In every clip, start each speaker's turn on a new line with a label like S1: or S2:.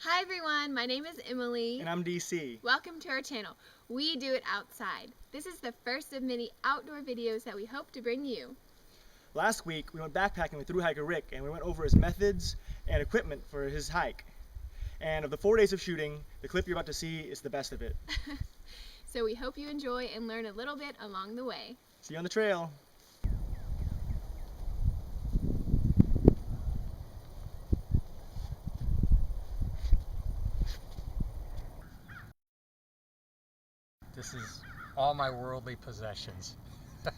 S1: Hi everyone, my name is Emily.
S2: And I'm DC.
S1: Welcome to our channel. We do it outside. This is the first of many outdoor videos that we hope to bring you.
S2: Last week we went backpacking with thru-hiker Rick and we went over his methods and equipment for his hike. And of the 4 days of shooting, the clip you're about to see is the best of it.
S1: So we hope you enjoy and learn a little bit along the way.
S2: See you on the trail.
S3: This is all my worldly possessions.
S2: A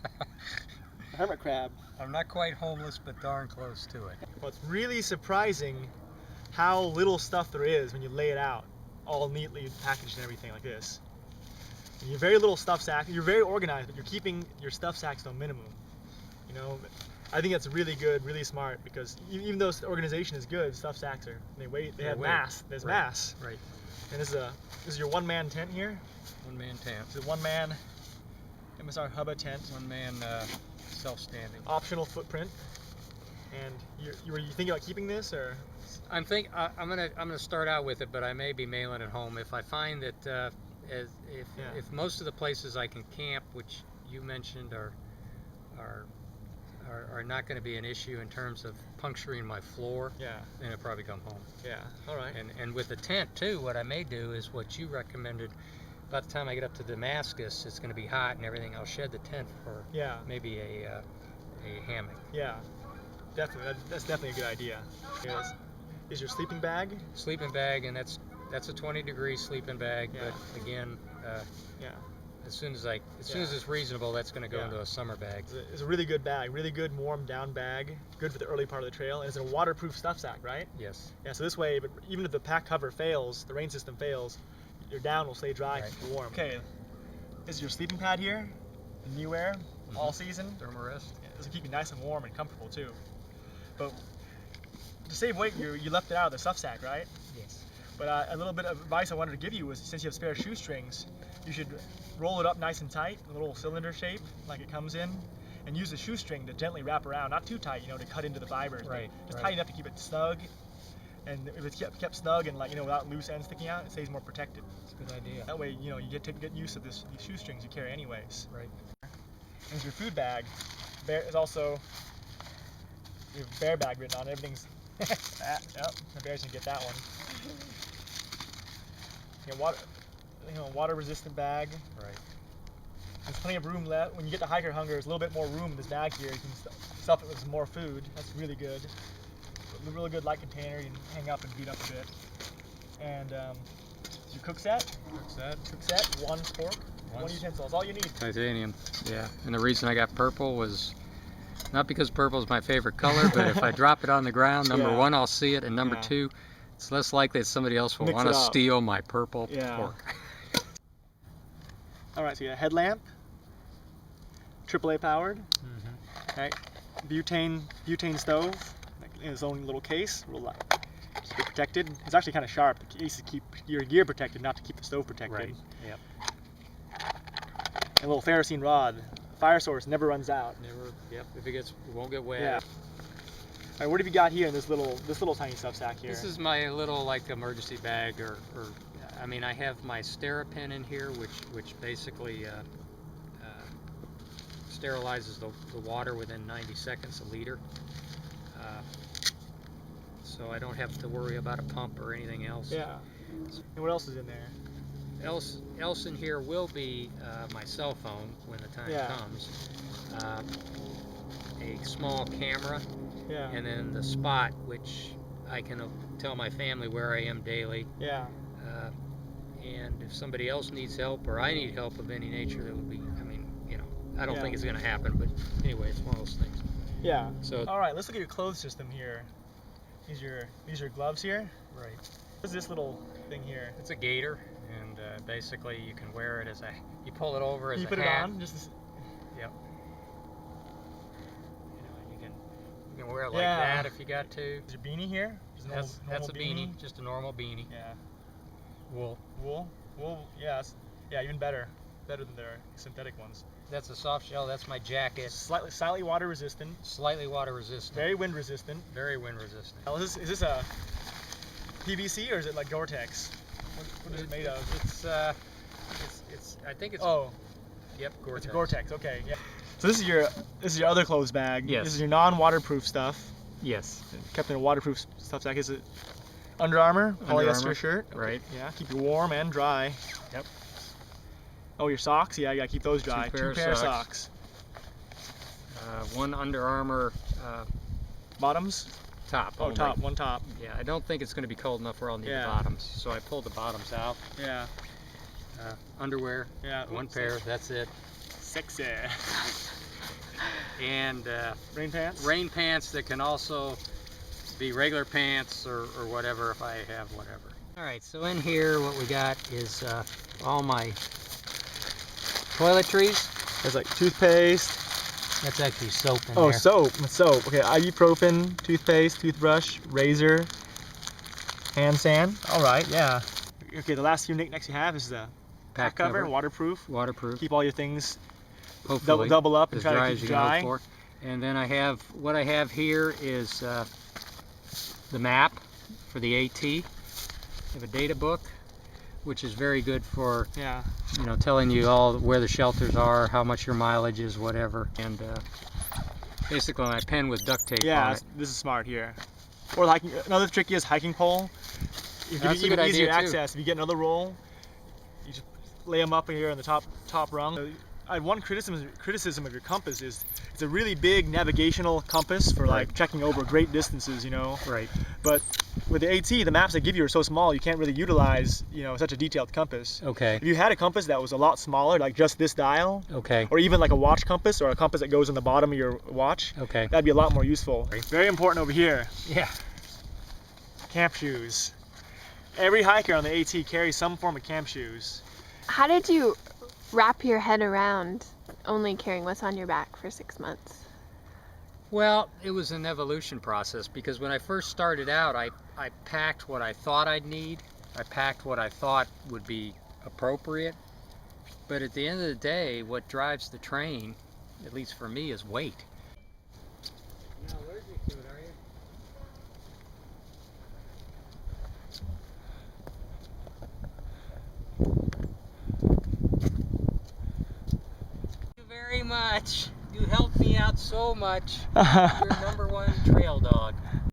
S2: hermit crab.
S3: I'm not quite homeless, but darn close to it.
S2: Well, it's really surprising how little stuff there is when you lay it out, all neatly packaged and everything like this. And you're very little stuff sack. You're very organized, but you're keeping your stuff sacks to a minimum. You know, I think that's really good, really smart, because even though the organization is good, stuff sacks are they have mass. There's mass.
S3: Right.
S2: And this is your one-man tent here.
S3: One-man tent.
S2: It's a one-man MSR Hubba tent.
S3: One-man self-standing.
S2: Optional footprint. And were you thinking about keeping this, or?
S3: I'm gonna start out with it, but I may be mailing it home if I find that if most of the places I can camp, which you mentioned, are not going to be an issue in terms of puncturing my floor.
S2: Yeah.
S3: Then I'll probably come home.
S2: Yeah. All right.
S3: And with the tent too, what I may do is what you recommended. By the time I get up to Damascus, it's going to be hot and everything. I'll shed the tent for maybe a hammock.
S2: Yeah. Definitely. That's definitely a good idea. Is your sleeping bag?
S3: Sleeping bag, and that's a 20-degree sleeping bag.
S2: Yeah.
S3: But again, as soon as it's reasonable, that's going to go into a summer bag.
S2: It's a really good bag, really good warm down bag, good for the early part of the trail, and it's a waterproof stuff sack, right?
S3: Yes.
S2: Yeah. So this way, even if the pack cover fails, the rain system fails, your down will stay dry and warm. Okay. This is your sleeping pad here, the New Air, all season.
S3: Thermarest.
S2: Yeah, this will keep you nice and warm and comfortable too. But to save weight, you left it out of the stuff sack, right?
S3: Yes.
S2: But a little bit of advice I wanted to give you was, since you have spare shoestrings, you should roll it up nice and tight, a little cylinder shape like it comes in, and use the shoestring to gently wrap around, not too tight, to cut into the fibers.
S3: Right.
S2: Just tight enough to keep it snug. And if it's kept snug and without loose ends sticking out, it stays more protected.
S3: That's a good idea.
S2: That way, you get use of these shoestrings you carry anyways.
S3: Right.
S2: There's your food bag. There's also your bear bag written on it. Everything's yep, the bear's gonna get that one. Water resistant bag.
S3: Right.
S2: There's plenty of room left. When you get to hiker hunger, there's a little bit more room in this bag here. You can stuff it with some more food. That's really good. A really good light container. You can hang up and beat up a bit. And your cook set. Cook set. One fork. One utensil. That's all you need.
S3: Titanium. Yeah. And the reason I got purple was not because purple is my favorite color, but if I drop it on the ground, number one, I'll see it, and number two, it's less likely that somebody else will want to steal my purple fork.
S2: All right, so you got a headlamp, AAA powered, okay, butane stove in its own little case, real light. Keep it protected. It's actually kind of sharp. The case to keep your gear protected, not to keep the stove protected.
S3: Right. Yep.
S2: And a little ferrocene rod. Fire source never runs out.
S3: Never. Yep. If it won't get wet.
S2: Yeah. All right, what have you got here in this little tiny stuff sack here?
S3: This is my little emergency bag, or I mean, I have my Sterapin in here, which basically sterilizes the water within 90 seconds a liter. So I don't have to worry about a pump or anything else.
S2: Yeah. And what else is in there?
S3: Else in here will be my cell phone when the time comes. A small camera.
S2: Yeah.
S3: And then the spot, which I can tell my family where I am daily.
S2: Yeah.
S3: And if somebody else needs help, or I need help of any nature, that would be, I don't think it's going to happen, but anyway, it's one of those things.
S2: Yeah.
S3: So.
S2: All right, let's look at your clothes system here. These are gloves here.
S3: Right.
S2: What's this little thing here?
S3: It's a gaiter, and basically you can wear it you pull it over as a hat.
S2: You put it on,
S3: Yep. You can wear it like that if you got to.
S2: Is your beanie here?
S3: That's a beanie, just a normal beanie.
S2: Yeah.
S3: Wool.
S2: Yeah, even better than their synthetic ones.
S3: That's a soft shell. That's my jacket.
S2: Slightly water resistant.
S3: Slightly water resistant.
S2: Very wind resistant.
S3: Very wind resistant.
S2: Now, is this a PVC or is it like Gore-Tex? What is it made of?
S3: It's I think it's.
S2: Oh,
S3: Yep, Gore-Tex.
S2: it's Gore-Tex. Okay. Yeah. So this is your other clothes bag.
S3: Yes.
S2: This is your non-waterproof stuff.
S3: Yes.
S2: Kept in a waterproof stuff sack. Is it Under Armour polyester
S3: Armour,
S2: shirt? Okay.
S3: right.
S2: Yeah. Keep you warm and dry.
S3: Yep.
S2: Oh, your socks? Yeah, you gotta keep those dry.
S3: Two pair of
S2: of
S3: socks. One Under Armour
S2: Bottoms?
S3: top.
S2: Oh,
S3: only.
S2: top. One top.
S3: Yeah, I don't think it's going to be cold enough where I'll need
S2: Yeah.
S3: the bottoms, so I pulled the bottoms out.
S2: Yeah.
S3: Underwear,
S2: Yeah.
S3: one pair, that's it.
S2: Sexy.
S3: And
S2: Rain pants?
S3: rain pants that can also be regular pants or whatever if I have whatever. Alright, so in here what we got is all my toiletries.
S2: There's like toothpaste.
S3: That's actually soap in
S2: Oh,
S3: there.
S2: soap. Soap. Okay, ibuprofen, toothpaste, toothbrush, razor, hand sand. All right, yeah. Okay, the last few knickknacks you have is the pack cover, waterproof.
S3: Waterproof.
S2: Keep all your things
S3: Hopefully
S2: double up and
S3: as
S2: try
S3: dry
S2: to
S3: as
S2: keep
S3: you
S2: it
S3: can
S2: dry.
S3: hope for. And then I have what I have here is the map for the AT. I have a data book, which is very good for
S2: Yeah.
S3: telling you all where the shelters are, how much your mileage is, whatever, and basically my pen with duct tape
S2: Yeah,
S3: on it.
S2: this is smart here. Or hiking. Another trick is hiking pole. If
S3: That's a
S2: even
S3: good
S2: easier
S3: idea, too.
S2: access. If you get another roll, you just lay them up here on the top rung. I had one criticism of your compass is it's a really big navigational compass for like
S3: Right.
S2: trekking over great distances,
S3: Right.
S2: But with the AT, the maps they give you are so small you can't really utilize, such a detailed compass.
S3: Okay.
S2: If you had a compass that was a lot smaller, like just this dial,
S3: Okay.
S2: or even like a watch compass or a compass that goes on the bottom of your watch,
S3: Okay.
S2: that'd be a lot more useful.
S3: Right.
S2: Very important over here,
S3: Yeah.
S2: camp shoes. Every hiker on the AT carries some form of camp shoes.
S1: How did you wrap your head around only carrying what's on your back for 6 months?
S3: Well, it was an evolution process because when I first started out, I packed what I thought I'd need. I packed what I thought would be appropriate. But at the end of the day, what drives the train, at least for me, is weight. Now, where's your food, are you? Thank you very much. You helped me out so much. You're #1 trail dog.